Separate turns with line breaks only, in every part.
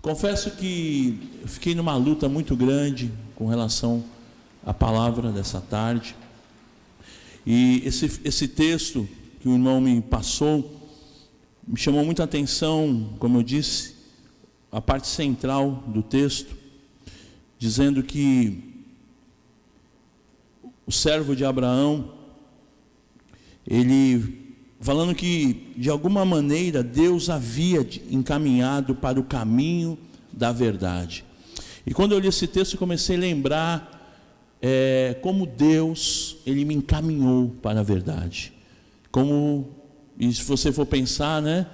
Confesso que eu fiquei numa luta muito grande com relação à palavra dessa tarde. E esse texto que o irmão me passou me chamou muita atenção, como eu disse, a parte central do texto, dizendo que o servo de Abraão, ele falando que de alguma maneira Deus havia encaminhado para o caminho da verdade. E quando eu li esse texto, eu comecei a lembrar como Deus, Ele me encaminhou para a verdade. E se você for pensar, né?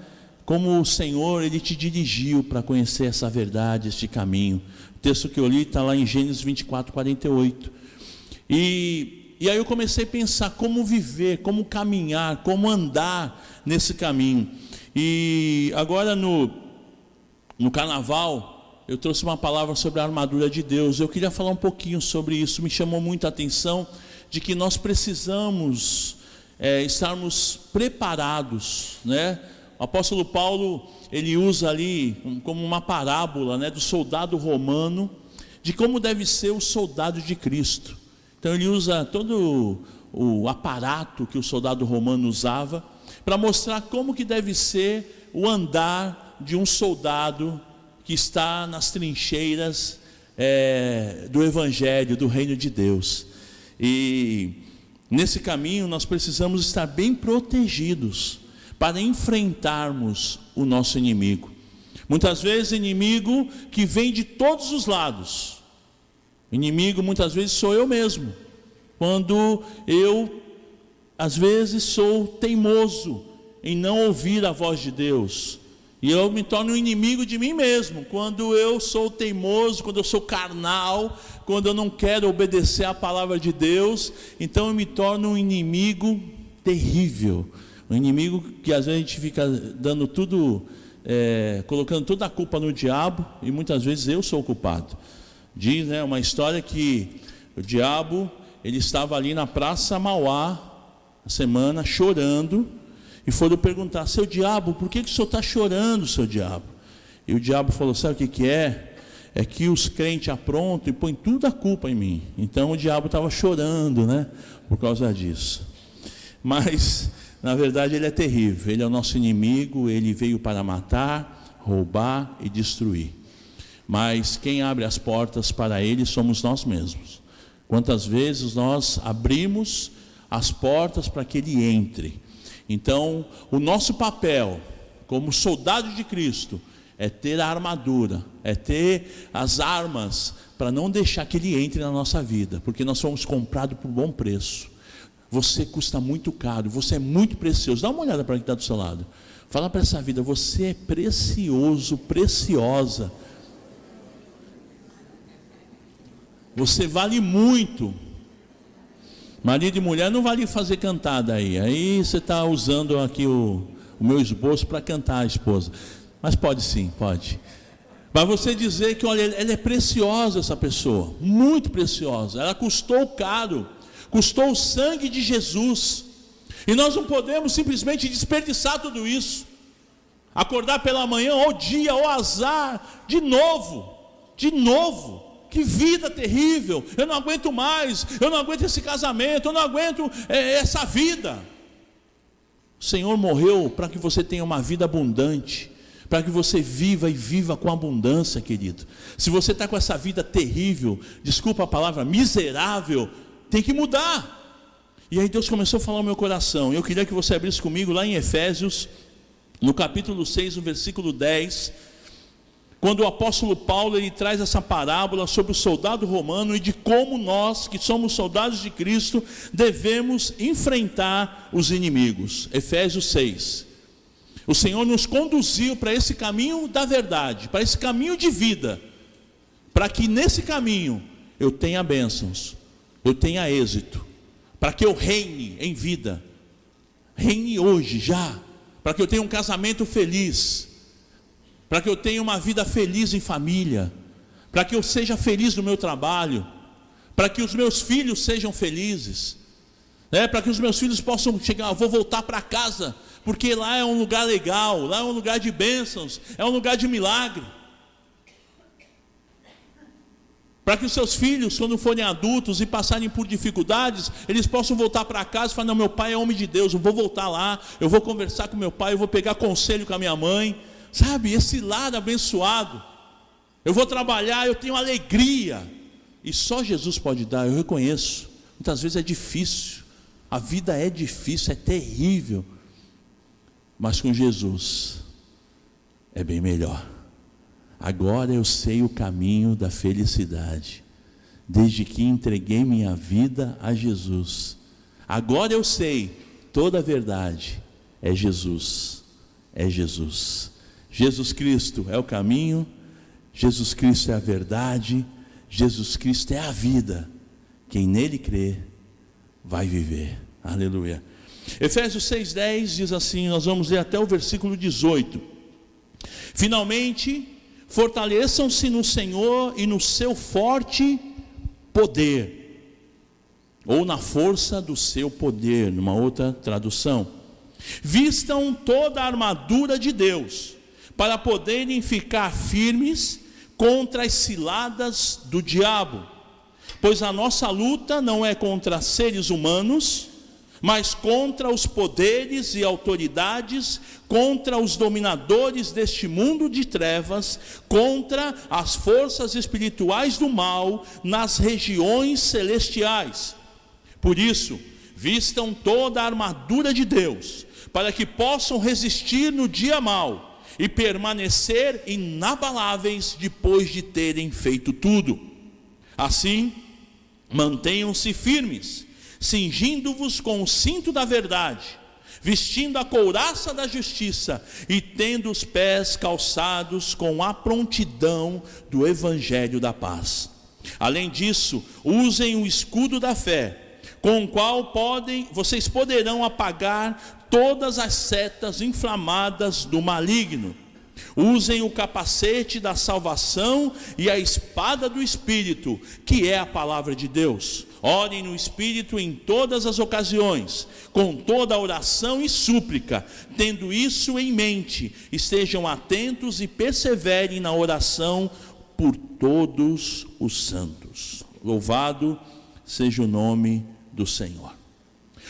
Como o Senhor, Ele te dirigiu para conhecer essa verdade, este caminho. O texto que eu li está lá em Gênesis 24, 48. E aí eu comecei a pensar como viver, como caminhar, como andar nesse caminho. E agora no carnaval, eu trouxe uma palavra sobre a armadura de Deus. Eu queria falar um pouquinho sobre isso. Me chamou muita atenção de que nós precisamos estarmos preparados, né? O apóstolo Paulo, ele usa ali como uma parábola, né, do soldado romano, de como deve ser o soldado de Cristo. Então ele usa todo o aparato que o soldado romano usava para mostrar como que deve ser o andar de um soldado que está nas trincheiras do Evangelho, do Reino de Deus. E nesse caminho nós precisamos estar bem protegidos para enfrentarmos o nosso inimigo. Muitas vezes inimigo que vem de todos os lados. O inimigo muitas vezes sou eu mesmo, quando eu às vezes sou teimoso em não ouvir a voz de Deus, e eu me torno um inimigo de mim mesmo, quando eu sou teimoso, quando eu sou carnal, quando eu não quero obedecer a palavra de Deus, então eu me torno um inimigo terrível, um inimigo que às vezes a gente fica dando tudo, colocando toda a culpa no diabo, e muitas vezes eu sou o culpado. Diz, né, uma história que o diabo, ele estava ali na Praça Mauá, a semana, chorando, e foram perguntar: seu diabo, por que o senhor está chorando, seu diabo? E o diabo falou: sabe o que é? É que os crentes aprontam e põem tudo a culpa em mim. Então o diabo estava chorando, né, por causa disso. Mas, na verdade, ele é terrível, ele é o nosso inimigo, ele veio para matar, roubar e destruir. Mas quem abre as portas para ele somos nós mesmos. Quantas vezes nós abrimos as portas para que ele entre? Então, o nosso papel como soldado de Cristo é ter a armadura, é ter as armas para não deixar que ele entre na nossa vida, porque nós fomos comprados por bom preço. Você custa muito caro, você é muito precioso. Dá uma olhada para quem está do seu lado. Fala para essa vida: você é precioso, preciosa. Você vale muito. Marido e mulher não vale fazer cantada aí. Aí você está usando aqui o meu esboço para cantar a esposa. Mas pode sim, pode. Para você dizer que, olha, ela é preciosa, essa pessoa, muito preciosa. Ela custou caro, custou o sangue de Jesus. E nós não podemos simplesmente desperdiçar tudo isso. Acordar pela manhã, ou dia, ou azar, de novo. Que vida terrível, eu não aguento mais, eu não aguento esse casamento, eu não aguento essa vida. O Senhor morreu para que você tenha uma vida abundante, para que você viva e viva com abundância, querido. Se você está com essa vida terrível, desculpa a palavra, miserável, tem que mudar. E aí Deus começou a falar ao meu coração. Eu queria que você abrisse comigo lá em Efésios, no capítulo 6, no versículo 10, quando o apóstolo Paulo, ele traz essa parábola sobre o soldado romano e de como nós, que somos soldados de Cristo, devemos enfrentar os inimigos. Efésios 6. O Senhor nos conduziu para esse caminho da verdade, para esse caminho de vida, para que nesse caminho eu tenha bênçãos, eu tenha êxito, para que eu reine em vida, reine hoje, já, para que eu tenha um casamento feliz, para que eu tenha uma vida feliz em família, para que eu seja feliz no meu trabalho, para que os meus filhos sejam felizes, para que os meus filhos possam chegar, vou voltar para casa, porque lá é um lugar legal, lá é um lugar de bênçãos, é um lugar de milagre. para que os seus filhos, quando forem adultos e passarem por dificuldades, eles possam voltar para casa e falar: não, meu pai é homem de Deus, eu vou voltar lá, eu vou conversar com meu pai, eu vou pegar conselho com a minha mãe, sabe, esse lar abençoado, eu vou trabalhar, eu tenho alegria, e só Jesus pode dar, eu reconheço, muitas vezes é difícil, a vida é difícil, é terrível, mas com Jesus é bem melhor. Agora eu sei o caminho da felicidade, desde que entreguei minha vida a Jesus. Agora eu sei, toda a verdade é Jesus, é Jesus. Jesus Cristo é o caminho, Jesus Cristo é a verdade, Jesus Cristo é a vida. Quem nele crê, vai viver. Aleluia. Efésios 6,10 diz assim, nós vamos ler até o versículo 18. Finalmente, fortaleçam-se no Senhor e no seu forte poder, ou na força do seu poder, numa outra tradução. Vistam toda a armadura de Deus, para poderem ficar firmes contra as ciladas do diabo, pois a nossa luta não é contra seres humanos, mas contra os poderes e autoridades, contra os dominadores deste mundo de trevas, contra as forças espirituais do mal nas regiões celestiais. Por isso, vistam toda a armadura de Deus, para que possam resistir no dia mau e permanecer inabaláveis depois de terem feito tudo. Assim, mantenham-se firmes, cingindo-vos com o cinto da verdade, vestindo a couraça da justiça e tendo os pés calçados com a prontidão do evangelho da paz. Além disso, usem o escudo da fé, com o qual vocês poderão apagar todas as setas inflamadas do maligno. Usem o capacete da salvação e a espada do Espírito, que é a palavra de Deus. Orem no Espírito em todas as ocasiões, com toda a oração e súplica. Tendo isso em mente, estejam atentos e perseverem na oração por todos os santos. Louvado seja o nome do Senhor.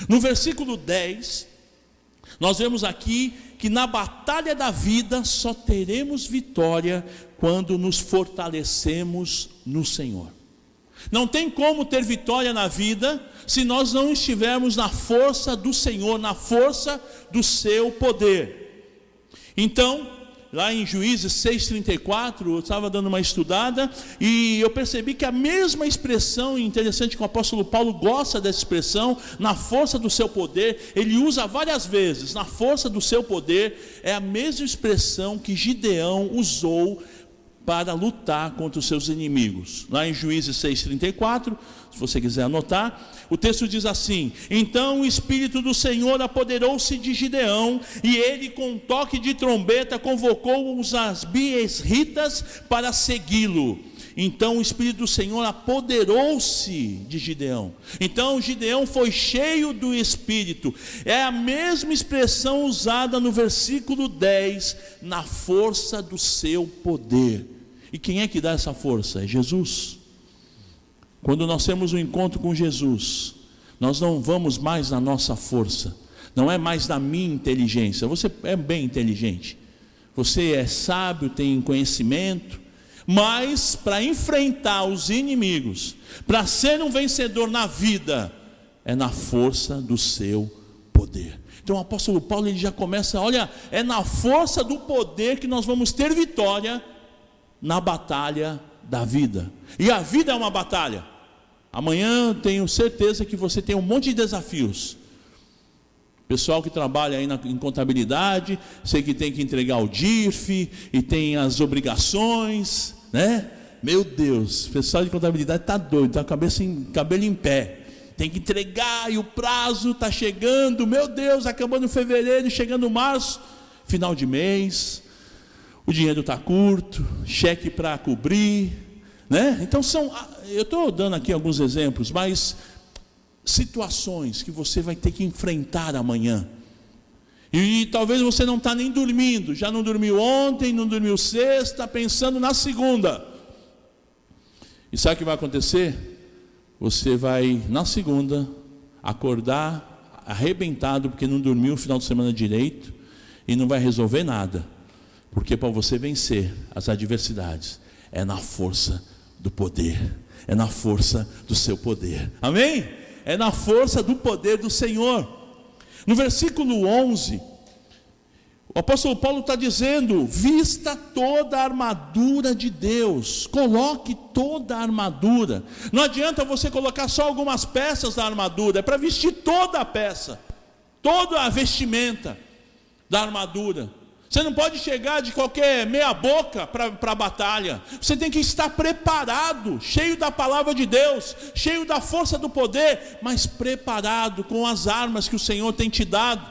No versículo 10, nós vemos aqui que na batalha da vida só teremos vitória quando nos fortalecemos no Senhor. Não tem como ter vitória na vida se nós não estivermos na força do Senhor, na força do seu poder. Então, lá em Juízes 6,34, eu estava dando uma estudada e eu percebi que a mesma expressão, interessante que o apóstolo Paulo gosta dessa expressão, na força do seu poder, ele usa várias vezes, na força do seu poder, é a mesma expressão que Gideão usou para lutar contra os seus inimigos. Lá em Juízes 6,34, se você quiser anotar, o texto diz assim: então o Espírito do Senhor apoderou-se de Gideão, e ele com um toque de trombeta convocou os abiesritas para segui-lo. Então o Espírito do Senhor apoderou-se de Gideão. Então Gideão foi cheio do Espírito. É a mesma expressão usada no versículo 10, na força do seu poder. E quem é que dá essa força? É Jesus. Quando nós temos um encontro com Jesus, nós não vamos mais na nossa força, não é mais na minha inteligência. Você é bem inteligente, você é sábio, tem conhecimento, mas para enfrentar os inimigos, para ser um vencedor na vida, é na força do seu poder. Então o apóstolo Paulo ele já começa, olha, é na força do poder que nós vamos ter vitória na batalha da vida. E a vida é uma batalha. Amanhã tenho certeza que você tem um monte de desafios. Pessoal que trabalha aí em contabilidade, sei que tem que entregar o DIRF e tem as obrigações, né? Meu Deus, o pessoal de contabilidade está doido, está cabelo em pé. Tem que entregar e o prazo está chegando. Meu Deus, acabando fevereiro, chegando março, final de mês. O dinheiro está curto, cheque para cobrir, né? Então eu estou dando aqui alguns exemplos, mas situações que você vai ter que enfrentar amanhã. E talvez você não está nem dormindo, já não dormiu ontem, não dormiu sexta, pensando na segunda. E sabe o que vai acontecer? Você vai, na segunda, acordar arrebentado, porque não dormiu o final de semana direito, e não vai resolver nada. Porque para você vencer as adversidades, é na força do poder, é na força do seu poder. Amém? É na força do poder do Senhor. No versículo 11, o apóstolo Paulo está dizendo: vista toda a armadura de Deus, coloque toda a armadura. Não adianta você colocar só algumas peças da armadura, é para vestir toda a peça, toda a vestimenta da armadura. Você não pode chegar de qualquer meia boca para a batalha. Você tem que estar preparado, cheio da palavra de Deus, cheio da força do poder, mas preparado com as armas que o Senhor tem te dado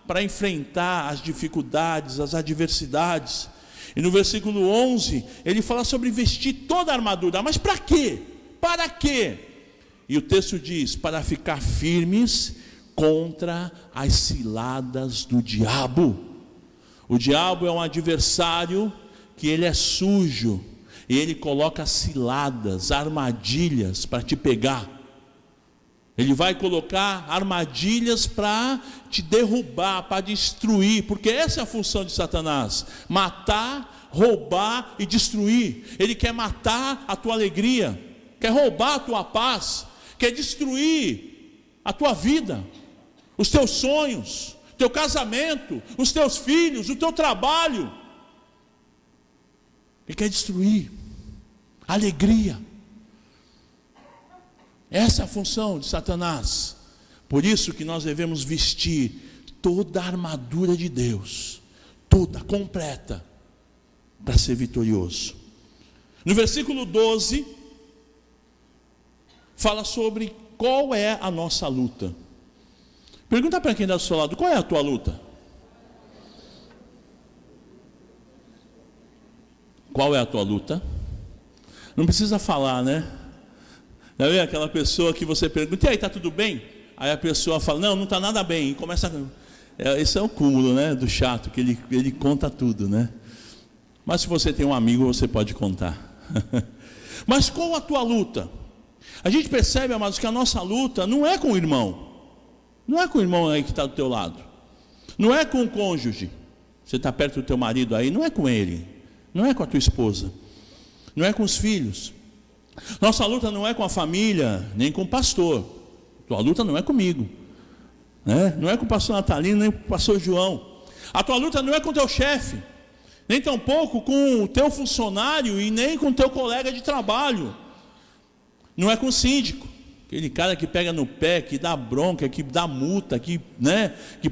para enfrentar as dificuldades, as adversidades. E no versículo 11, ele fala sobre vestir toda a armadura. Mas para quê? Para quê? E o texto diz: para ficar firmes contra as ciladas do diabo. O diabo é um adversário que ele é sujo, e ele coloca ciladas, armadilhas para te pegar. Ele vai colocar armadilhas para te derrubar, para destruir, porque essa é a função de Satanás: matar, roubar e destruir. Ele quer matar a tua alegria, quer roubar a tua paz, quer destruir a tua vida, os teus sonhos, teu casamento, os teus filhos, o teu trabalho. Ele quer destruir a alegria. Essa é a função de Satanás. Por isso que nós devemos vestir toda a armadura de Deus, toda, completa, para ser vitorioso. No versículo 12, fala sobre qual é a nossa luta. Pergunta para quem está do seu lado: qual é a tua luta? Qual é a tua luta? Não precisa falar, né? Já viu aquela pessoa que você pergunta: e aí, está tudo bem? Aí a pessoa fala: não está nada bem. E começa esse é o cúmulo, né, do chato, que ele conta tudo, né? Mas se você tem um amigo, você pode contar. Mas qual a tua luta? A gente percebe, amados, que a nossa luta não é com o irmão. Não é com o irmão aí que está do teu lado. Não é com o cônjuge. Você está perto do teu marido aí, não é com ele. Não é com a tua esposa. Não é com os filhos. Nossa luta não é com a família, nem com o pastor. Tua luta não é comigo, né? Não é com o pastor Natalino, nem com o pastor João. A tua luta não é com o teu chefe, nem tampouco com o teu funcionário e nem com o teu colega de trabalho. Não é com o síndico, aquele cara que pega no pé, que dá bronca, que dá multa, que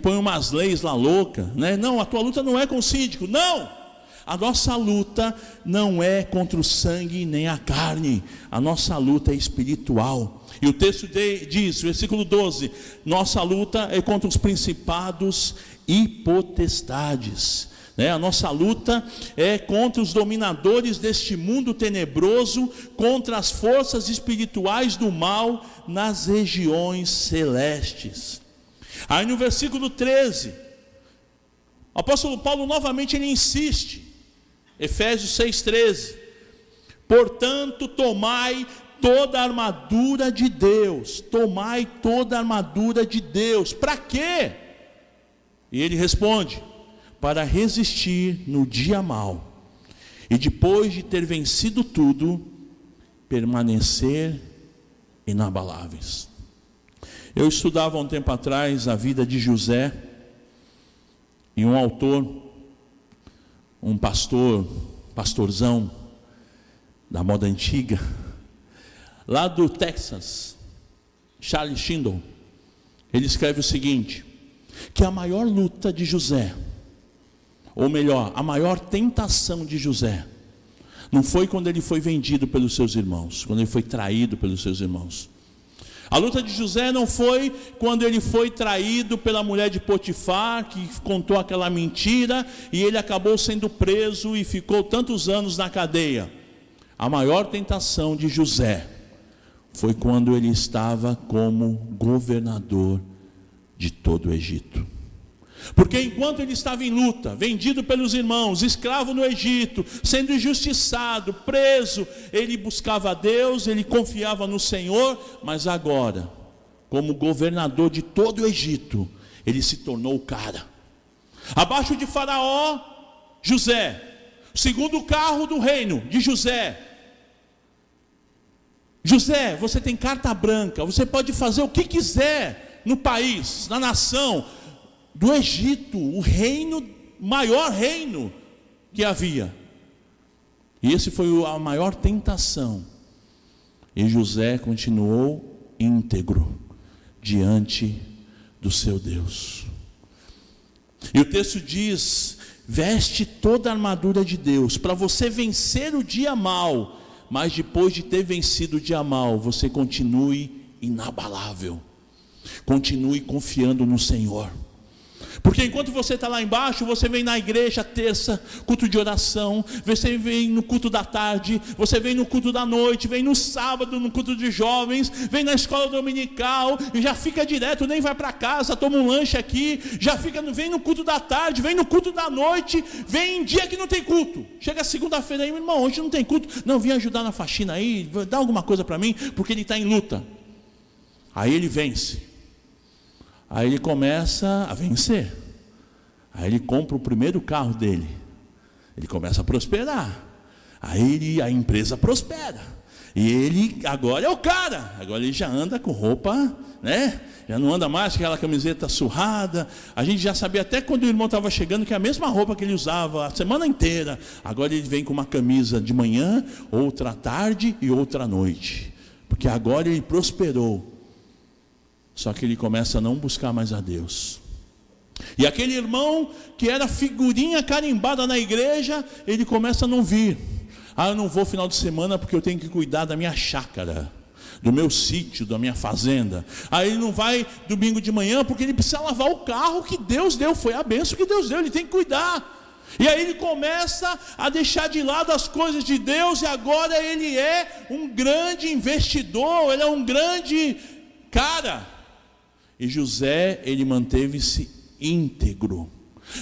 põe umas leis lá loucas, né? Não, a tua luta não é com o síndico, não. A nossa luta não é contra o sangue nem a carne. A nossa luta é espiritual. E o texto diz, versículo 12: nossa luta é contra os principados e potestades. A nossa luta é contra os dominadores deste mundo tenebroso, contra as forças espirituais do mal nas regiões celestes. Aí no versículo 13, o apóstolo Paulo novamente ele insiste, Efésios 6,13: portanto tomai toda a armadura de Deus. Tomai toda a armadura de Deus. Para quê? E ele responde: para resistir no dia mau, e depois de ter vencido tudo, permanecer inabaláveis. Eu estudava há um tempo atrás a vida de José, e um autor, um pastorzão da moda antiga, lá do Texas, Charles Shindle, ele escreve o seguinte: que a maior luta de José, ou melhor, a maior tentação de José, não foi quando ele foi vendido pelos seus irmãos, quando ele foi traído pelos seus irmãos. A luta de José não foi quando ele foi traído pela mulher de Potifar, que contou aquela mentira, e ele acabou sendo preso e ficou tantos anos na cadeia. A maior tentação de José foi quando ele estava como governador de todo o Egito. Porque enquanto ele estava em luta, vendido pelos irmãos, escravo no Egito, sendo injustiçado, preso, ele buscava a Deus, ele confiava no Senhor. Mas agora, como governador de todo o Egito, ele se tornou o cara. Abaixo de Faraó, José, o segundo carro do reino de José. José, você tem carta branca, você pode fazer o que quiser no país, na nação do Egito, o reino, maior reino que havia. E esse foi a maior tentação. E José continuou íntegro diante do seu Deus. E o texto diz: veste toda a armadura de Deus, para você vencer o dia mau. Mas depois de ter vencido o dia mau, você continue inabalável. Continue confiando no Senhor. Porque enquanto você está lá embaixo, você vem na igreja terça, culto de oração, você vem no culto da tarde, você vem no culto da noite, vem no sábado no culto de jovens, vem na escola dominical e já fica direto, nem vai para casa, toma um lanche aqui, já fica, vem no culto da tarde, vem no culto da noite, vem em dia que não tem culto. Chega segunda-feira aí, meu irmão, hoje não tem culto. Não, vem ajudar na faxina aí, dá alguma coisa para mim, porque ele está em luta. Aí ele vence. Aí ele começa a vencer. Aí ele compra o primeiro carro dele. Ele começa a prosperar. Aí a empresa prospera. E ele agora é o cara. Agora ele já anda com roupa, né? Já não anda mais com aquela camiseta surrada. A gente já sabia até quando o irmão estava chegando que é a mesma roupa que ele usava a semana inteira. Agora ele vem com uma camisa de manhã, outra à tarde e outra à noite. Porque agora ele prosperou. Só que ele começa a não buscar mais a Deus. E aquele irmão que era figurinha carimbada na igreja, ele começa a não vir. Eu não vou final de semana porque eu tenho que cuidar da minha chácara, do meu sítio, da minha fazenda. Aí ele não vai domingo de manhã porque ele precisa lavar o carro que Deus deu, foi a bênção que Deus deu, ele tem que cuidar. E aí ele começa a deixar de lado as coisas de Deus, e agora ele é um grande investidor, ele é um grande cara. E José, ele manteve-se íntegro.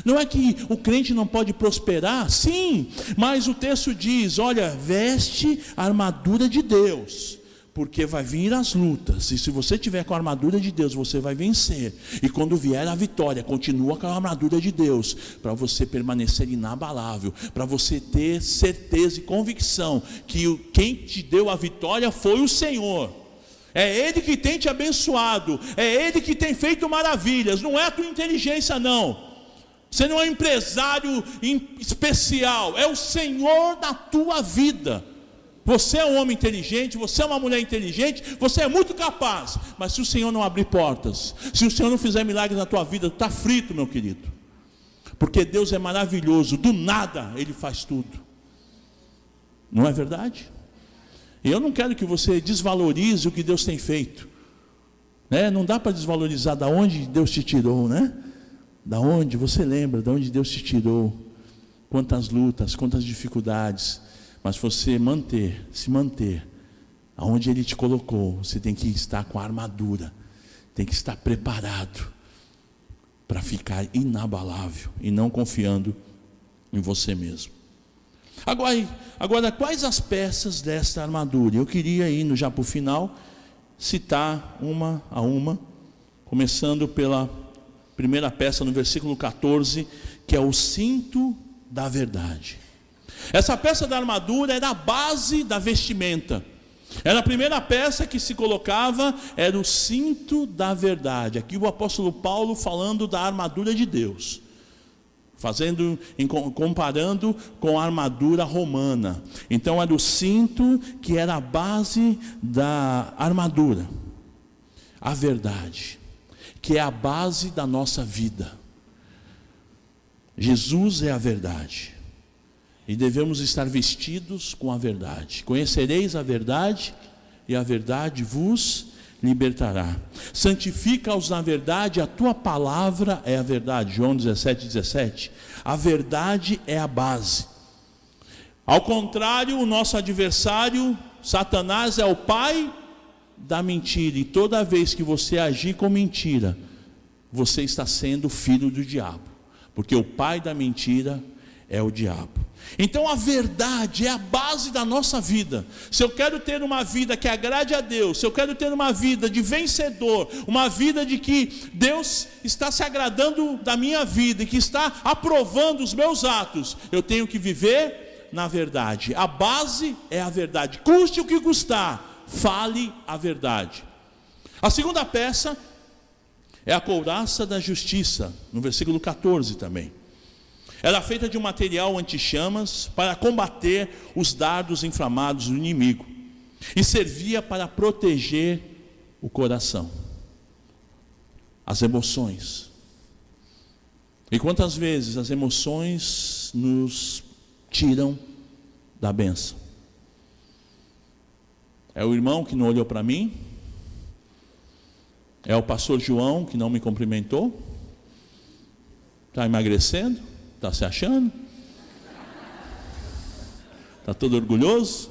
Não é que o crente não pode prosperar? Sim, mas o texto diz: olha, veste a armadura de Deus, porque vai vir as lutas, e se você tiver com a armadura de Deus, você vai vencer. E quando vier a vitória, continua com a armadura de Deus, para você permanecer inabalável, para você ter certeza e convicção que quem te deu a vitória foi o Senhor. É Ele que tem te abençoado, é Ele que tem feito maravilhas, não é a tua inteligência não. Você não é um empresário especial, é o Senhor da tua vida. Você é um homem inteligente, você é uma mulher inteligente, você é muito capaz. Mas se o Senhor não abrir portas, se o Senhor não fizer milagres na tua vida, tu está frito, meu querido. Porque Deus é maravilhoso, do nada Ele faz tudo. Não é verdade? E eu não quero que você desvalorize o que Deus tem feito, né? Não dá para desvalorizar da onde Deus te tirou, né? Da onde, você lembra, da onde Deus te tirou, quantas lutas, quantas dificuldades, mas você se manter, aonde Ele te colocou, você tem que estar com a armadura, tem que estar preparado, para ficar inabalável, e não confiando em você mesmo. Agora, quais as peças desta armadura? Eu queria, indo já para o final, citar uma a uma, começando pela primeira peça no versículo 14, que é o cinto da verdade. Essa peça da armadura era a base da vestimenta. Era a primeira peça que se colocava, era o cinto da verdade. Aqui o apóstolo Paulo falando da armadura de Deus, comparando com a armadura romana. Então era o cinto que era a base da armadura, a verdade, que é a base da nossa vida. Jesus é a verdade, e devemos estar vestidos com a verdade. Conhecereis a verdade, e a verdade vos libertará. Santifica-os na verdade, a tua palavra é a verdade. João 17:17. A verdade é a base. Ao contrário, o nosso adversário, Satanás, é o pai da mentira, e toda vez que você agir com mentira, você está sendo filho do diabo, porque o pai da mentira é o diabo. Então a verdade é a base da nossa vida. Se eu quero ter uma vida que agrade a Deus, se eu quero ter uma vida de vencedor, uma vida de que Deus está se agradando da minha vida e que está aprovando os meus atos, eu tenho que viver na verdade. A base é a verdade, custe o que custar, fale a verdade. A segunda peça é a couraça da justiça, no versículo 14 também. Era feita de um material anti-chamas para combater os dardos inflamados do inimigo e servia para proteger o coração, as emoções. E quantas vezes as emoções nos tiram da bênção? É o irmão que não olhou para mim? É o pastor João que não me cumprimentou? Está emagrecendo? Está se achando? Está todo orgulhoso?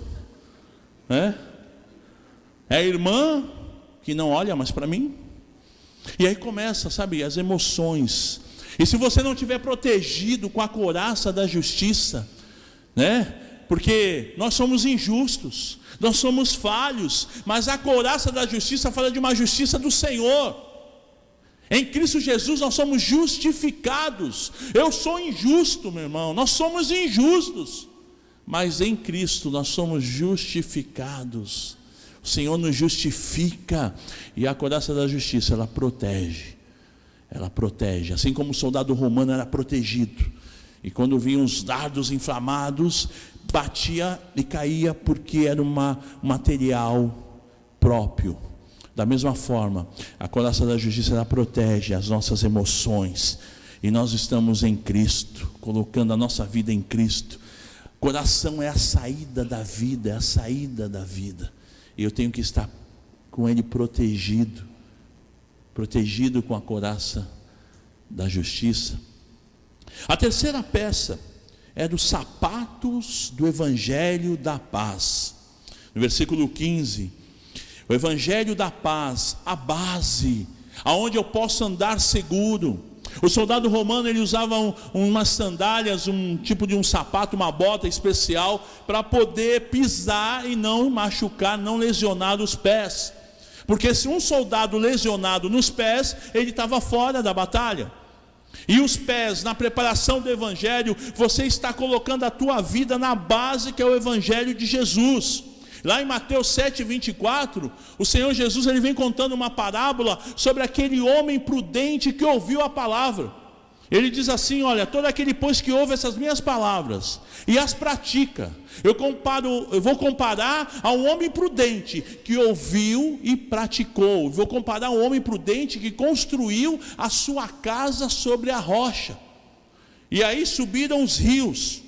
É a irmã que não olha mais para mim? E aí começa, sabe, as emoções. E se você não estiver protegido com a couraça da justiça, né? Porque nós somos injustos, nós somos falhos, mas a couraça da justiça fala de uma justiça do Senhor. Em Cristo Jesus nós somos justificados. Eu sou injusto, meu irmão, nós somos injustos, mas em Cristo nós somos justificados. O Senhor nos justifica, e a couraça da justiça, ela protege, assim como o soldado romano era protegido, e quando vinham os dardos inflamados, batia e caía, porque era um material próprio. Da mesma forma, a couraça da justiça, ela protege as nossas emoções, e nós estamos em Cristo, colocando a nossa vida em Cristo. Coração é a saída da vida, é a saída da vida, e eu tenho que estar com ele protegido com a couraça da justiça. A terceira peça é dos sapatos do Evangelho da paz. No versículo 15, o Evangelho da paz, a base, aonde eu posso andar seguro. O soldado romano, ele usava umas sandálias, um tipo de um sapato, uma bota especial, para poder pisar e não machucar, não lesionar os pés. Porque se um soldado lesionado nos pés, ele estava fora da batalha. E os pés, na preparação do Evangelho, você está colocando a tua vida na base, que é o Evangelho de Jesus. Lá em Mateus 7:24, o Senhor Jesus, ele vem contando uma parábola sobre aquele homem prudente que ouviu a palavra. Ele diz assim: olha, todo aquele pois que ouve essas minhas palavras e as pratica, eu vou comparar a um homem prudente que ouviu e praticou. Vou comparar a um homem prudente que construiu a sua casa sobre a rocha. E aí subiram os rios,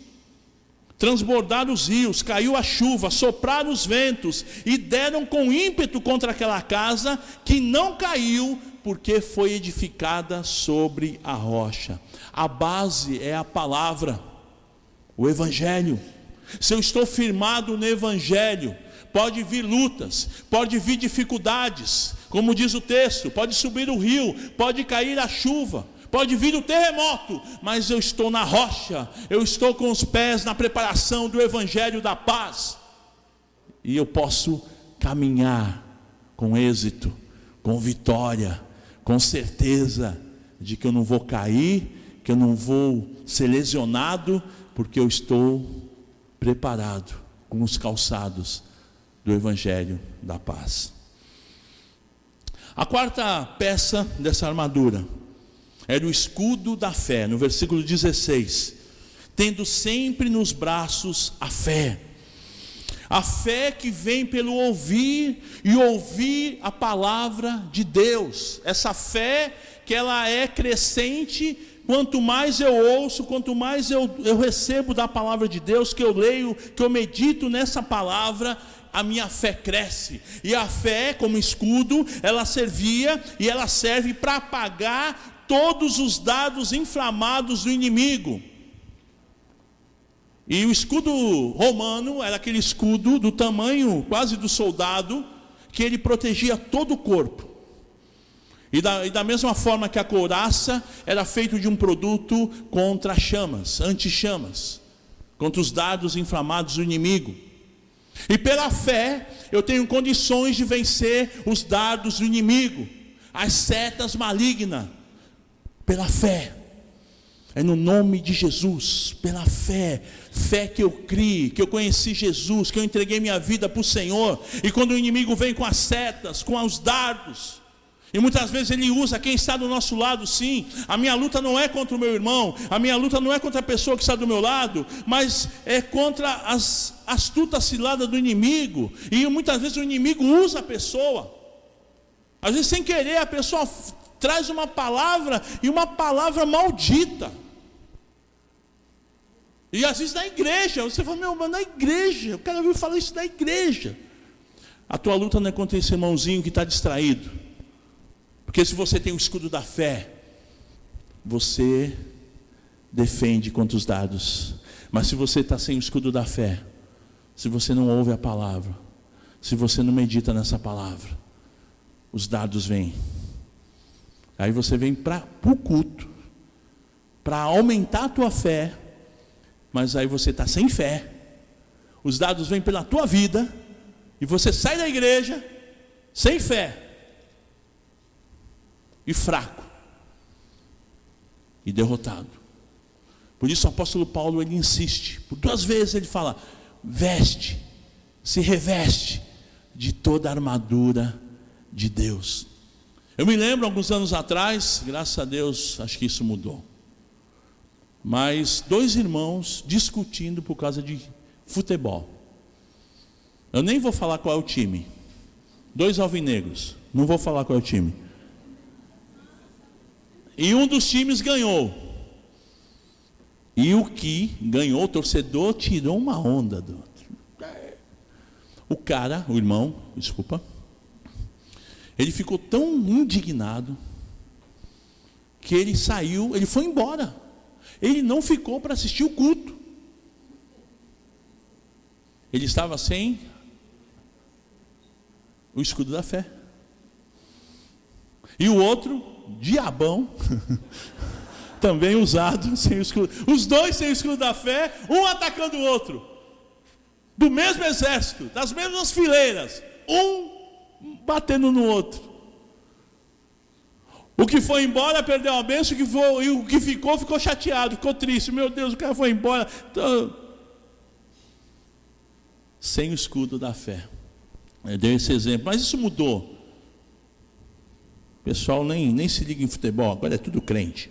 transbordaram os rios, caiu a chuva, sopraram os ventos e deram com ímpeto contra aquela casa, que não caiu, porque foi edificada sobre a rocha. A base é a palavra, o Evangelho. Se eu estou firmado no Evangelho, pode vir lutas, pode vir dificuldades, como diz o texto, pode subir o rio, pode cair a chuva, pode vir o terremoto, mas eu estou na rocha, eu estou com os pés na preparação do Evangelho da paz, e eu posso caminhar com êxito, com vitória, com certeza de que eu não vou cair, que eu não vou ser lesionado, porque eu estou preparado com os calçados do Evangelho da paz. A quarta peça dessa armadura era o escudo da fé, no versículo 16, tendo sempre nos braços a fé que vem pelo ouvir, e ouvir a palavra de Deus. Essa fé que ela é crescente, quanto mais eu ouço, quanto mais eu recebo da palavra de Deus, que eu leio, que eu medito nessa palavra, a minha fé cresce. E a fé, como escudo, ela servia e ela serve para apagar todos os dardos inflamados do inimigo. E o escudo romano era aquele escudo do tamanho quase do soldado, que ele protegia todo o corpo. E da mesma forma que a couraça era feito de um produto contra chamas, anti-chamas, contra os dardos inflamados do inimigo. E pela fé eu tenho condições de vencer os dardos do inimigo, as setas malignas, pela fé. É no nome de Jesus, pela fé, fé que eu criei, que eu conheci Jesus, que eu entreguei minha vida para o Senhor. E quando o inimigo vem com as setas, com os dardos, e muitas vezes ele usa quem está do nosso lado, sim. A minha luta não é contra o meu irmão, a minha luta não é contra a pessoa que está do meu lado, mas é contra as astutas ciladas do inimigo. E muitas vezes o inimigo usa a pessoa. Às vezes sem querer a pessoa traz uma palavra, e uma palavra maldita. E às vezes na igreja, você fala, mas na igreja, o cara veio falar isso na igreja. A tua luta não é contra esse irmãozinho que está distraído. Porque se você tem o escudo da fé, você defende contra os dardos. Mas se você está sem o escudo da fé, se você não ouve a palavra, se você não medita nessa palavra, os dardos vêm. Aí você vem para o culto, para aumentar a tua fé, mas aí você está sem fé. Os dardos vêm pela tua vida, e você sai da igreja sem fé, e fraco, e derrotado. Por isso o apóstolo Paulo, ele insiste, por 2 vezes ele fala, se reveste de toda a armadura de Deus. Eu me lembro, alguns anos atrás, graças a Deus, acho que isso mudou, mas 2 irmãos discutindo por causa de futebol. Eu nem vou falar qual é o time, 2 alvinegros, não vou falar qual é o time. E um dos times ganhou. E o que ganhou, o torcedor, tirou uma onda do outro. O irmão, ele ficou tão indignado que ele saiu, ele foi embora. Ele não ficou para assistir o culto. Ele estava sem o escudo da fé. E o outro, diabão, também usado, sem o escudo. Os 2 sem o escudo da fé, um atacando o outro, do mesmo exército, das mesmas fileiras, um batendo no outro. O que foi embora perdeu a bênção, e o que ficou chateado, ficou triste. Meu Deus, o cara foi embora. Então, sem o escudo da fé. Eu dei esse exemplo, mas isso mudou. O pessoal nem se liga em futebol, agora é tudo crente.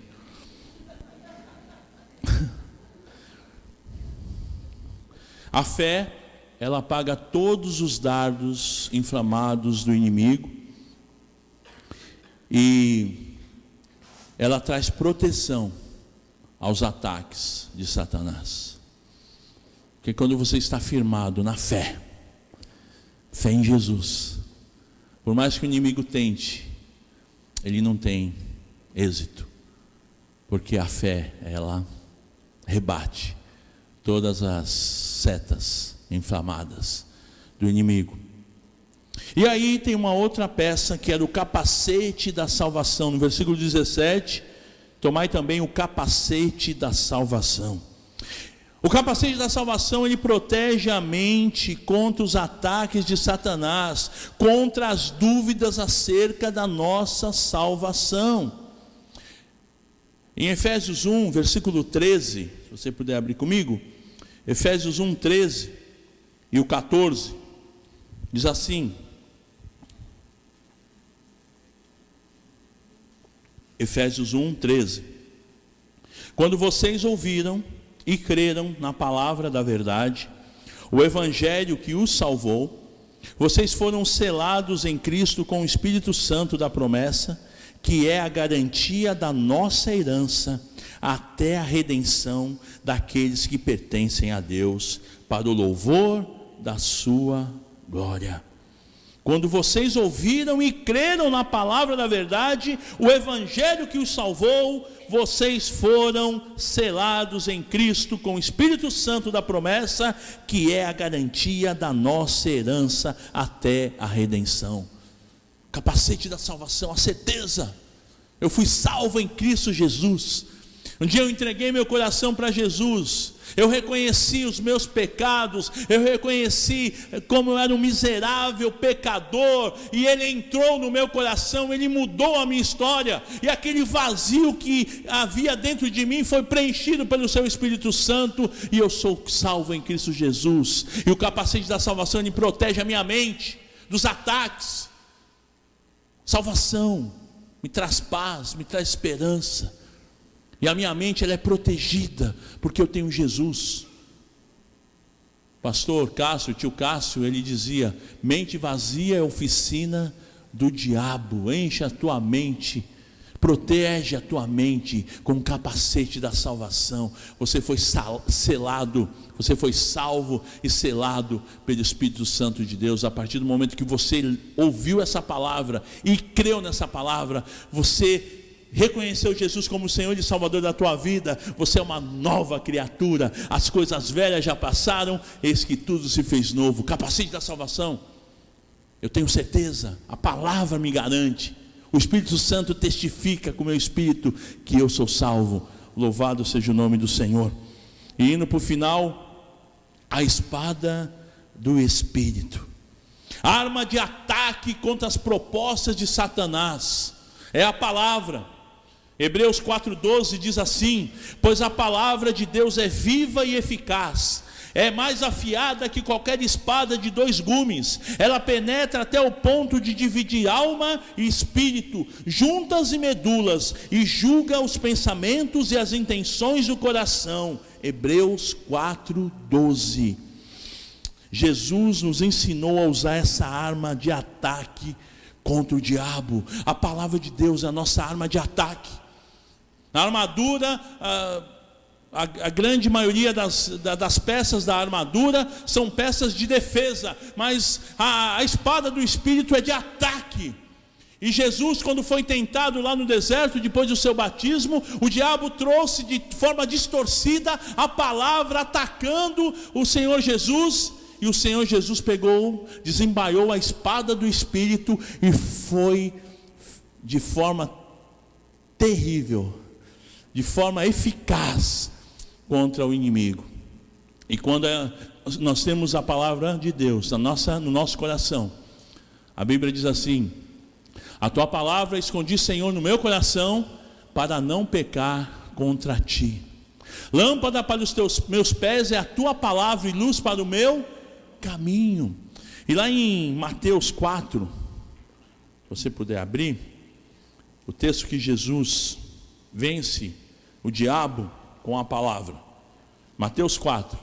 A fé, ela apaga todos os dardos inflamados do inimigo, e ela traz proteção aos ataques de Satanás. Porque quando você está firmado na fé em Jesus, por mais que o inimigo tente, ele não tem êxito, porque a fé, ela rebate todas as setas inflamadas do inimigo. E aí tem uma outra peça, que era o capacete da salvação. No versículo 17, tomai também o capacete da salvação. O capacete da salvação, ele protege a mente contra os ataques de Satanás, contra as dúvidas acerca da nossa salvação. Em Efésios 1, versículo 13, se você puder abrir comigo, Efésios 1, 13 e o 14, diz assim: Efésios 1, 13: quando vocês ouviram e creram na palavra da verdade, o evangelho que os salvou, vocês foram selados em Cristo com o Espírito Santo da promessa, que é a garantia da nossa herança, até a redenção daqueles que pertencem a Deus, para o louvor da sua glória. Quando vocês ouviram e creram na palavra da verdade, o evangelho que os salvou, vocês foram selados em Cristo com o Espírito Santo da promessa, que é a garantia da nossa herança até a redenção. capacete da salvação, a certeza. Eu fui salvo em Cristo Jesus. Um dia eu entreguei meu coração para Jesus, eu reconheci os meus pecados, eu reconheci como eu era um miserável pecador, e Ele entrou no meu coração, Ele mudou a minha história, e aquele vazio que havia dentro de mim foi preenchido pelo Seu Espírito Santo, e eu sou salvo em Cristo Jesus. E o capacete da salvação, ele protege a minha mente dos ataques. Salvação me traz paz, me traz esperança. E a minha mente, ela é protegida, porque eu tenho Jesus. Pastor Cássio, tio Cássio, ele dizia: mente vazia é oficina do diabo. Enche a tua mente, protege a tua mente com o capacete da salvação. Você foi selado, você foi salvo e selado pelo Espírito Santo de Deus. A partir do momento que você ouviu essa palavra e creu nessa palavra, você reconheceu Jesus como o Senhor e Salvador da tua vida, você é uma nova criatura. As coisas velhas já passaram, eis que tudo se fez novo. Capacete da salvação, eu tenho certeza, a palavra me garante, o Espírito Santo testifica com o meu espírito que eu sou salvo. Louvado seja o nome do Senhor. E indo para o final, a espada do Espírito, arma de ataque contra as propostas de Satanás, é a palavra. Hebreus 4,12 diz assim: pois a palavra de Deus é viva e eficaz, é mais afiada que qualquer espada de 2 gumes, ela penetra até o ponto de dividir alma e espírito, juntas e medulas, e julga os pensamentos e as intenções do coração. Hebreus 4,12. Jesus nos ensinou a usar essa arma de ataque contra o diabo. A palavra de Deus é a nossa arma de ataque. Na armadura, a grande maioria das peças da armadura são peças de defesa, mas a espada do Espírito é de ataque. E Jesus, quando foi tentado lá no deserto, depois do seu batismo, o diabo trouxe de forma distorcida a palavra, atacando o Senhor Jesus. E o Senhor Jesus pegou, desembaiou a espada do Espírito e foi de forma terrível, de forma eficaz contra o inimigo. E quando nós temos a palavra de Deus no nosso coração, a Bíblia diz assim: a tua palavra escondi, Senhor, no meu coração, para não pecar contra ti. Lâmpada para os meus pés é a tua palavra, e luz para o meu caminho. E lá em Mateus 4, se você puder abrir, o texto que Jesus vence o diabo com a palavra. Mateus 4.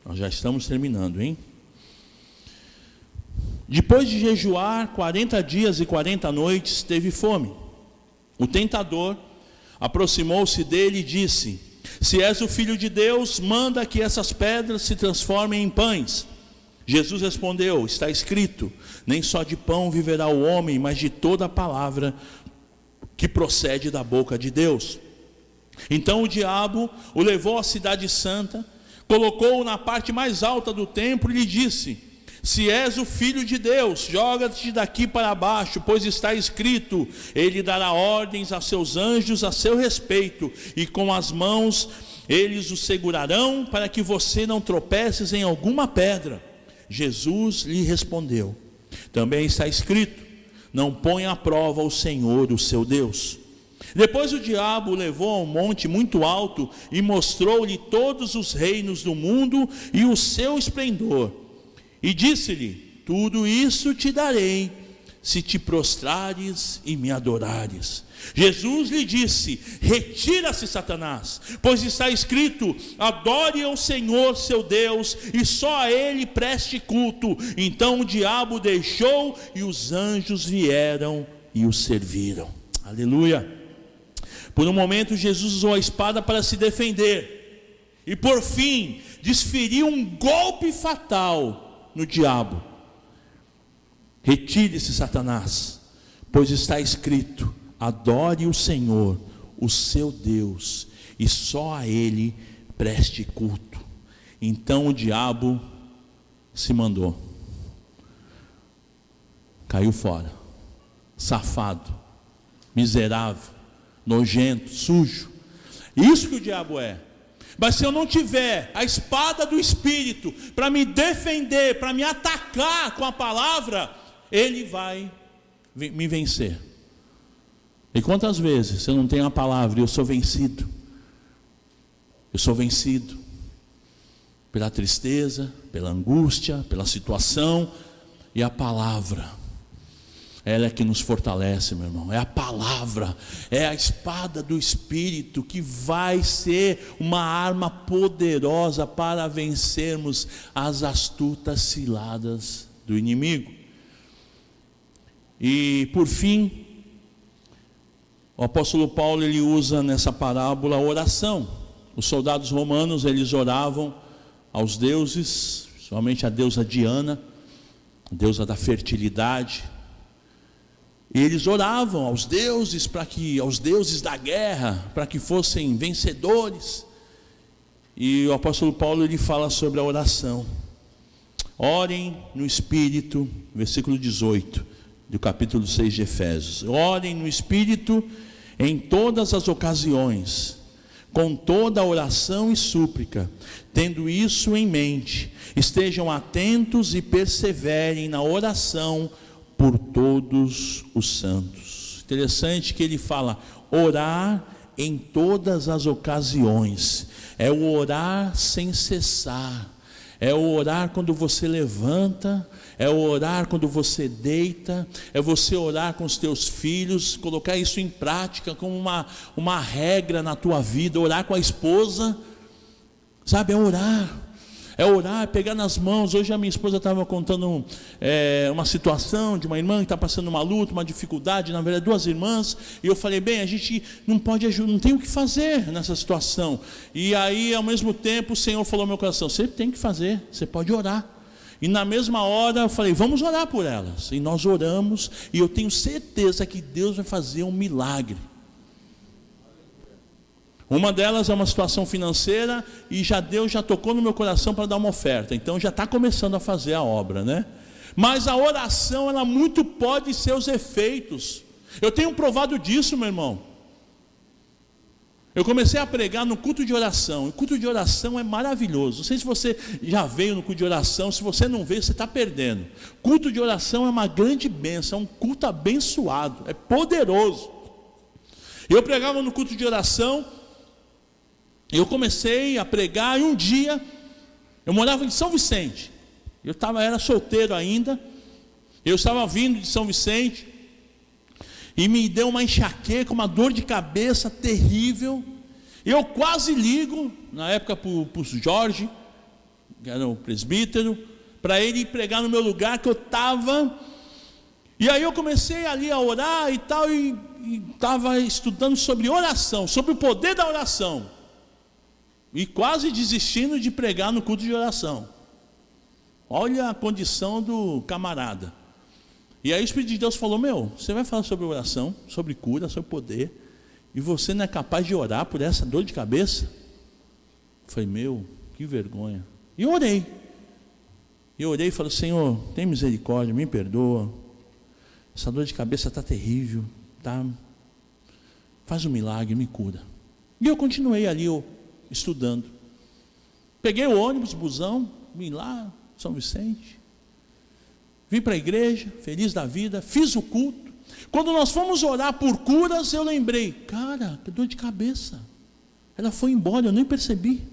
Nós já estamos terminando, hein? Depois de jejuar 40 dias e 40 noites, teve fome. O tentador aproximou-se dele e disse: se és o Filho de Deus, manda que essas pedras se transformem em pães. Jesus respondeu: está escrito, nem só de pão viverá o homem, mas de toda a palavra que procede da boca de Deus. Então o diabo o levou à cidade santa, colocou-o na parte mais alta do templo e lhe disse: se és o Filho de Deus, joga-te daqui para baixo, pois está escrito, ele dará ordens a seus anjos a seu respeito, e com as mãos eles o segurarão, para que você não tropeces em alguma pedra. Jesus lhe respondeu: também está escrito, não ponha à prova o Senhor, o seu Deus. Depois o diabo o levou a um monte muito alto e mostrou-lhe todos os reinos do mundo e o seu esplendor. E disse-lhe: tudo isso te darei, se te prostrares e me adorares. Jesus lhe disse: retira-se, Satanás, pois está escrito, adore ao Senhor seu Deus, e só a Ele preste culto. Então o diabo deixou, e os anjos vieram e o serviram. Aleluia. Por um momento Jesus usou a espada para se defender, e por fim desferiu um golpe fatal no diabo. Retire-se, Satanás, pois está escrito, adore o Senhor, o seu Deus, e só a Ele preste culto. Então o diabo se mandou. Caiu fora. Safado, miserável, nojento, sujo. Isso que o diabo é. Mas se eu não tiver a espada do Espírito para me defender, para me atacar com a palavra, ele vai me vencer. E quantas vezes eu não tenho a palavra e eu sou vencido? Eu sou vencido pela tristeza, pela angústia, pela situação. E a palavra, ela é que nos fortalece, meu irmão. É a palavra, é a espada do Espírito que vai ser uma arma poderosa para vencermos as astutas ciladas do inimigo. E por fim, o apóstolo Paulo, ele usa nessa parábola a oração. Os soldados romanos, eles oravam aos deuses, somente a deusa Diana, a deusa da fertilidade. E eles oravam aos deuses aos deuses da guerra, para que fossem vencedores. E o apóstolo Paulo, ele fala sobre a oração. Orem no Espírito, versículo 18 do capítulo 6 de Efésios. Orem no Espírito em todas as ocasiões, com toda oração e súplica, tendo isso em mente, estejam atentos e perseverem na oração por todos os santos. Interessante que ele fala, orar em todas as ocasiões, é o orar sem cessar, é o orar quando você levanta, é o orar quando você deita, é você orar com os teus filhos, colocar isso em prática como uma regra na tua vida, orar com a esposa, sabe, é orar, pegar nas mãos. Hoje a minha esposa estava contando uma situação de uma irmã que está passando uma luta, uma dificuldade, na verdade 2 irmãs, e eu falei, bem, a gente não pode ajudar, não tem o que fazer nessa situação. E aí ao mesmo tempo o Senhor falou no meu coração, você tem que fazer, você pode orar. E na mesma hora eu falei, vamos orar por elas. E nós oramos, e eu tenho certeza que Deus vai fazer um milagre. Uma delas é uma situação financeira, e Deus já tocou no meu coração para dar uma oferta. Então já está começando a fazer a obra, né? Mas a oração, ela muito pode ser os efeitos. Eu tenho provado disso, meu irmão. Eu comecei a pregar no culto de oração. O culto de oração é maravilhoso. Não sei se você já veio no culto de oração. Se você não veio, você está perdendo. Culto de oração é uma grande bênção, é um culto abençoado, é poderoso. Eu pregava no culto de oração. Eu comecei a pregar e um dia eu morava em São Vicente. Era solteiro ainda. Eu estava vindo de São Vicente e me deu uma enxaqueca, uma dor de cabeça terrível. Eu quase ligo, na época, para o Jorge, que era o presbítero, para ele pregar no meu lugar que eu estava. E aí eu comecei ali a orar e tal, e estava estudando sobre oração, sobre o poder da oração. E quase desistindo de pregar no culto de oração. Olha a condição do camarada. E aí o Espírito de Deus falou, você vai falar sobre oração, sobre cura, sobre poder, e você não é capaz de orar por essa dor de cabeça? Eu falei, que vergonha. E eu orei. E falei, Senhor, tem misericórdia, me perdoa. Essa dor de cabeça está terrível, tá? Faz um milagre, me cura. E eu continuei ali, estudando. Peguei o ônibus, busão, vim lá, São Vicente. Vim para a igreja, feliz da vida, fiz o culto. Quando nós fomos orar por curas, eu lembrei, cara, que dor de cabeça. Ela foi embora, eu nem percebi.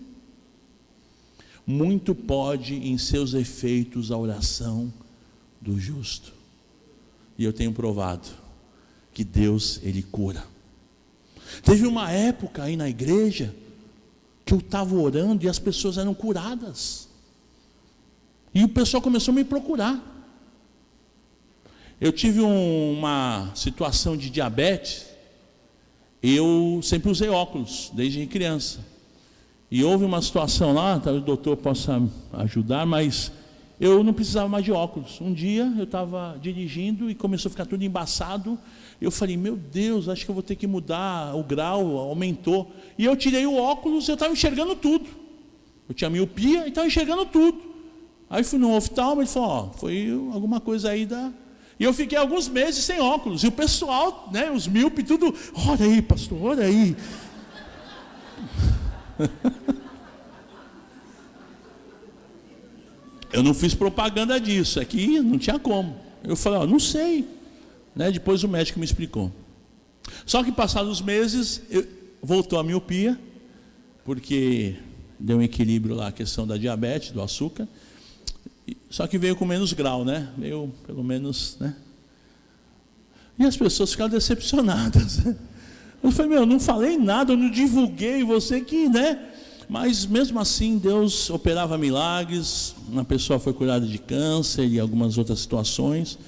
Muito pode em seus efeitos a oração do justo. E eu tenho provado que Deus, Ele cura. Teve uma época aí na igreja que eu estava orando e as pessoas eram curadas. E o pessoal começou a me procurar. Eu tive uma situação de diabetes. Eu sempre usei óculos, desde criança. E houve uma situação lá, talvez o doutor possa ajudar, mas eu não precisava mais de óculos. Um dia eu estava dirigindo e começou a ficar tudo embaçado. Eu falei, meu Deus, acho que eu vou ter que mudar o grau, aumentou. E eu tirei o óculos, eu estava enxergando tudo. Eu tinha miopia e estava enxergando tudo. Aí fui no oftalmo, ele falou, ó, foi alguma coisa aí da... E eu fiquei alguns meses sem óculos. E o pessoal, né, os míopes, tudo, olha aí, pastor, olha aí. Eu não fiz propaganda disso, aqui não tinha como. Eu falei, ó, não sei. Né? Depois o médico me explicou. Só que passados os meses, voltou a miopia, porque deu um equilíbrio lá, a questão da diabetes, do açúcar. Só que veio com menos grau, né? Veio pelo menos, né? E as pessoas ficaram decepcionadas. Eu falei, eu não falei nada, eu não divulguei, você que, né? Mas mesmo assim, Deus operava milagres, uma pessoa foi curada de câncer e algumas outras situações.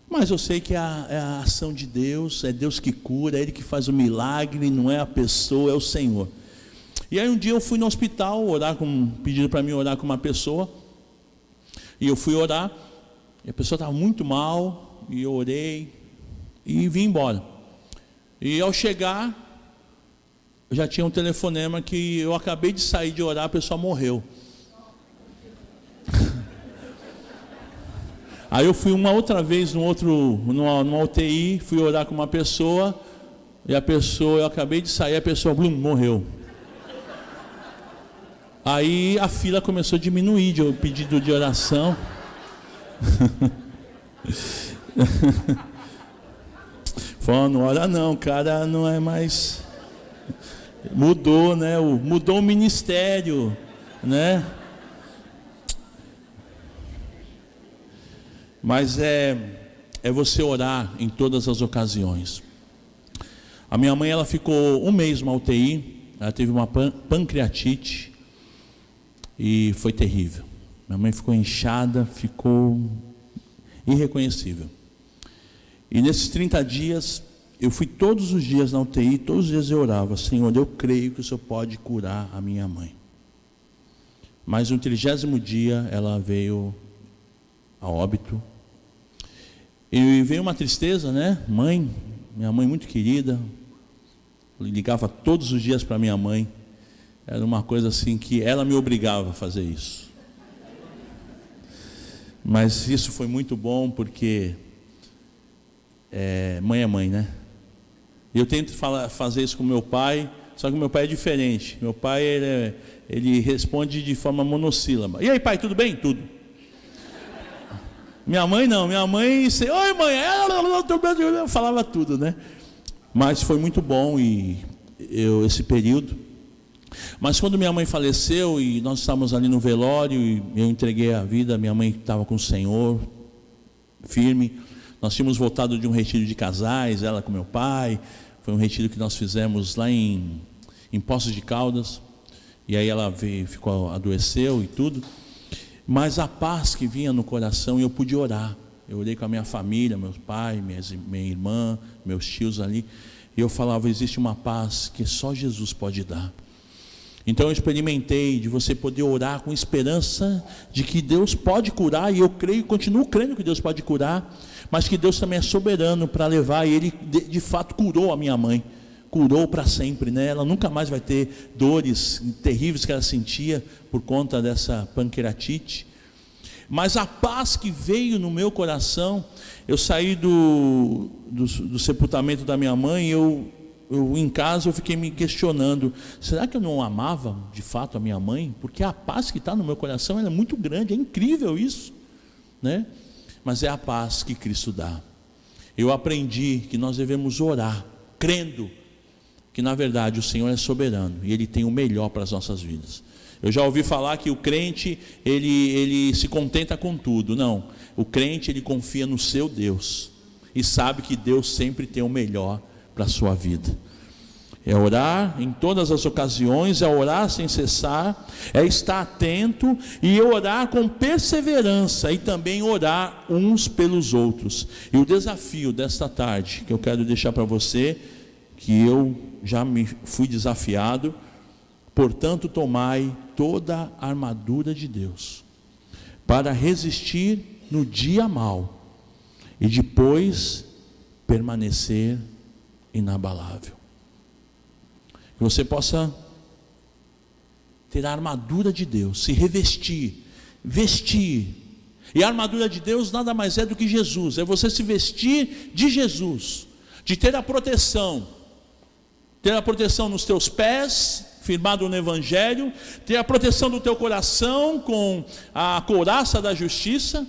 Mas eu sei que é a ação de Deus, é Deus que cura, é Ele que faz o milagre, não é a pessoa, é o Senhor. E aí um dia eu fui no hospital, pediram para mim orar com uma pessoa, e eu fui orar, e a pessoa estava muito mal, e eu orei, e vim embora. E ao chegar, eu já tinha um telefonema que eu acabei de sair de orar, a pessoa morreu. Aí eu fui uma outra vez numa UTI, fui orar com uma pessoa, e a pessoa, eu acabei de sair, a pessoa, morreu. Aí a fila começou a diminuir de pedido de oração. Falou, não ora não, cara, não é mais... Mudou, né? Mudou o ministério, né? Mas é você orar em todas as ocasiões. A minha mãe, ela ficou um mês na UTI, ela teve uma pancreatite e foi terrível. Minha mãe ficou inchada, ficou irreconhecível. E nesses 30 dias, eu fui todos os dias na UTI, todos os dias eu orava, Senhor, eu creio que o Senhor pode curar a minha mãe. Mas no 30º dia, ela veio a óbito. E veio uma tristeza, né? Minha mãe muito querida, eu ligava todos os dias para minha mãe. Era uma coisa assim que ela me obrigava a fazer isso. Mas isso foi muito bom porque mãe é mãe, né? Eu tento fazer isso com meu pai, só que meu pai é diferente. Meu pai ele responde de forma monossílaba. E aí, pai, tudo bem? Tudo. Minha mãe não, minha mãe, oi mãe, eu falava tudo, né? Mas foi muito bom esse período. Mas quando minha mãe faleceu e nós estávamos ali no velório e eu entreguei a vida, minha mãe estava com o Senhor, firme. Nós tínhamos voltado de um retiro de casais, ela com meu pai. Foi um retiro que nós fizemos lá em Poços de Caldas. E aí ela adoeceu e tudo. Mas a paz que vinha no coração, eu pude orar. Eu orei com a minha família, meu pai, minha irmã, meus tios ali. E eu falava, existe uma paz que só Jesus pode dar. Então eu experimentei de você poder orar com esperança de que Deus pode curar. E eu creio, continuo crendo que Deus pode curar. Mas que Deus também é soberano para levar. E Ele de fato curou a minha mãe. Curou para sempre, né? Ela nunca mais vai ter dores terríveis que ela sentia por conta dessa pancreatite. Mas a paz que veio no meu coração, eu saí do sepultamento da minha mãe, eu em casa eu fiquei me questionando, será que eu não amava de fato a minha mãe? Porque a paz que está no meu coração é muito grande, é incrível isso, né? Mas é a paz que Cristo dá. Eu aprendi que nós devemos orar, crendo que na verdade o Senhor é soberano e Ele tem o melhor para as nossas vidas. Eu já ouvi falar que o crente ele se contenta com tudo. Não, o crente ele confia no seu Deus e sabe que Deus sempre tem o melhor para a sua vida. É orar em todas as ocasiões, é orar sem cessar, é estar atento e orar com perseverança e também orar uns pelos outros. E o desafio desta tarde que eu quero deixar para você, que eu já me fui desafiado, portanto tomai toda a armadura de Deus, para resistir no dia mau e depois permanecer inabalável. Que você possa ter a armadura de Deus, se revestir, vestir. E a armadura de Deus nada mais é do que Jesus, é você se vestir de Jesus, de ter a proteção nos teus pés, firmado no Evangelho, ter a proteção do teu coração com a couraça da justiça,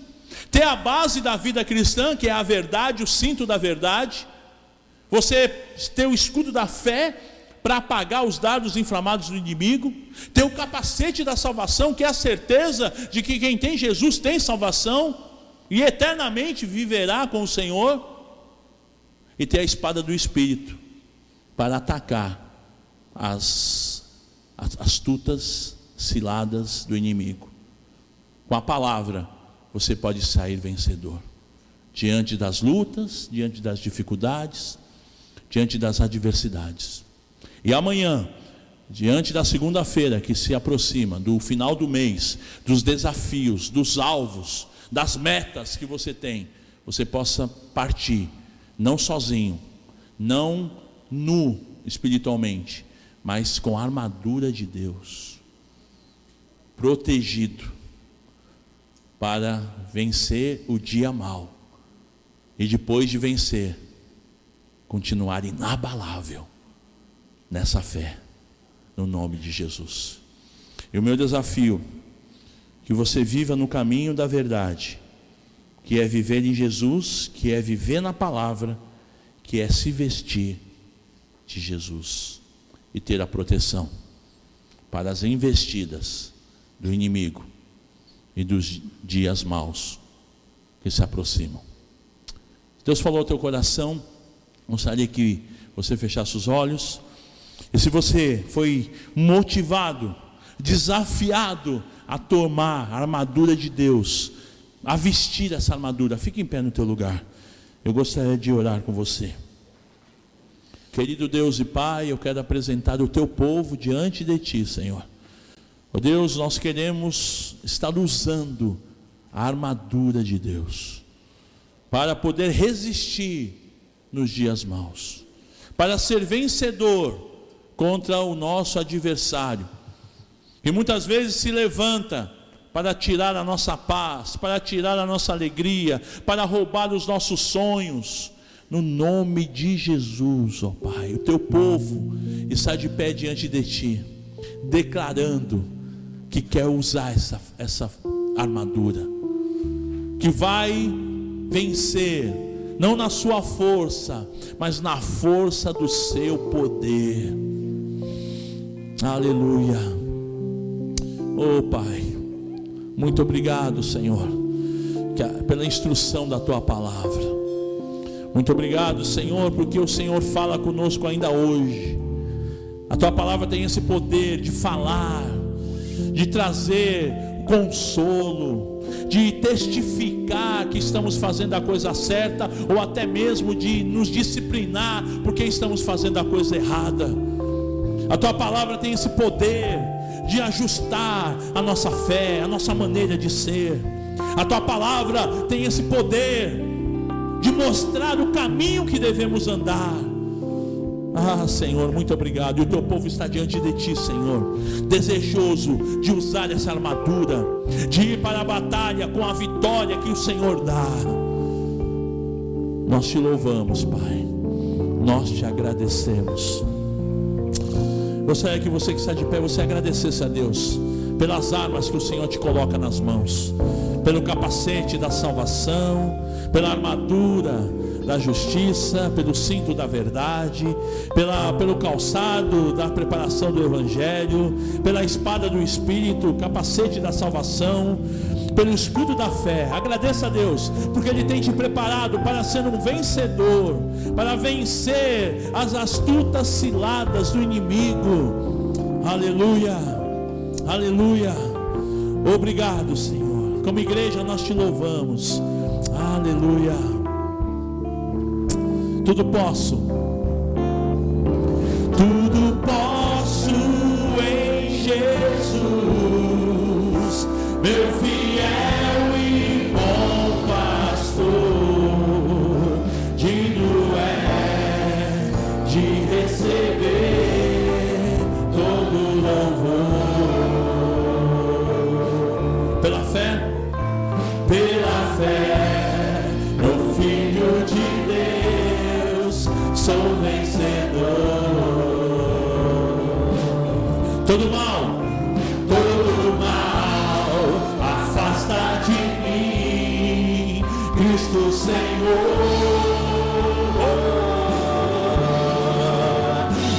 ter a base da vida cristã, que é a verdade, o cinto da verdade, você ter o escudo da fé para apagar os dardos inflamados do inimigo, ter o capacete da salvação, que é a certeza de que quem tem Jesus tem salvação e eternamente viverá com o Senhor, e ter a espada do Espírito para atacar as astutas ciladas do inimigo. Com a palavra você pode sair vencedor diante das lutas, diante das dificuldades, diante das adversidades. E amanhã, diante da segunda-feira que se aproxima, do final do mês, dos desafios, dos alvos, das metas que você tem, você possa partir, não sozinho, não nu espiritualmente, mas com a armadura de Deus, protegido, para vencer o dia mau, e depois de vencer, continuar inabalável nessa fé, no nome de Jesus. E o meu desafio, que você viva no caminho da verdade, que é viver em Jesus, que é viver na palavra, que é se vestir de Jesus e ter a proteção para as investidas do inimigo e dos dias maus que se aproximam. Deus falou ao teu coração, gostaria que você fechasse os olhos. E se você foi motivado, desafiado a tomar a armadura de Deus, a vestir essa armadura, fique em pé no teu lugar. Eu gostaria de orar com você. Querido Deus e Pai, eu quero apresentar o teu povo diante de ti, Senhor. Ó Deus, nós queremos estar usando a armadura de Deus para poder resistir nos dias maus, para ser vencedor contra o nosso adversário, que muitas vezes se levanta para tirar a nossa paz, para tirar a nossa alegria, para roubar os nossos sonhos. No nome de Jesus, ó Pai, o teu povo está de pé diante de ti, declarando que quer usar essa armadura, que vai vencer, não na sua força, mas na força do seu poder. Aleluia. Oh Pai, muito obrigado, Senhor, pela instrução da tua palavra. Muito obrigado, Senhor, porque o Senhor fala conosco ainda hoje. A tua palavra tem esse poder de falar, de trazer consolo, de testificar que estamos fazendo a coisa certa, ou até mesmo de nos disciplinar porque estamos fazendo a coisa errada. A tua palavra tem esse poder de ajustar a nossa fé, a nossa maneira de ser. A tua palavra tem esse poder de mostrar o caminho que devemos andar. Ah, Senhor, muito obrigado. E o teu povo está diante de ti, Senhor, desejoso de usar essa armadura, de ir para a batalha com a vitória que o Senhor dá. Nós te louvamos, Pai, nós te agradecemos. Gostaria que você que está de pé, você agradecesse a Deus pelas armas que o Senhor te coloca nas mãos, pelo capacete da salvação, pela armadura da justiça, pelo cinto da verdade, pelo calçado da preparação do Evangelho, pela espada do Espírito, capacete da salvação, pelo escudo da fé. Agradeça a Deus, porque Ele tem te preparado para ser um vencedor, para vencer as astutas ciladas do inimigo. Aleluia, aleluia. Obrigado, Senhor. Como igreja nós te louvamos. Aleluia. Tudo posso em Jesus, meu fiel e bom pastor. Digno é de receber todo louvor. Todo mal afasta de mim, Cristo Senhor.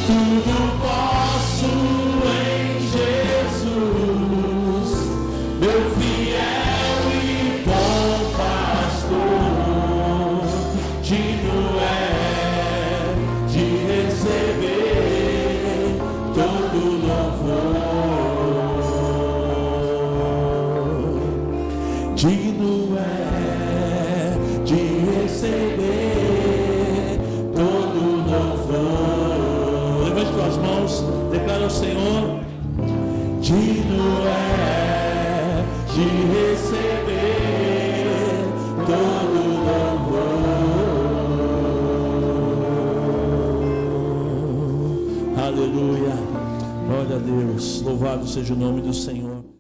Tudo posso em Jesus, meu fiel e bom pastor. Digno é de receber todo louvor. Digno é de receber todo louvor. Levante suas mãos, declara ao Senhor: digno é de receber todo louvor. Aleluia, glória a Deus, louvado seja o nome do Senhor.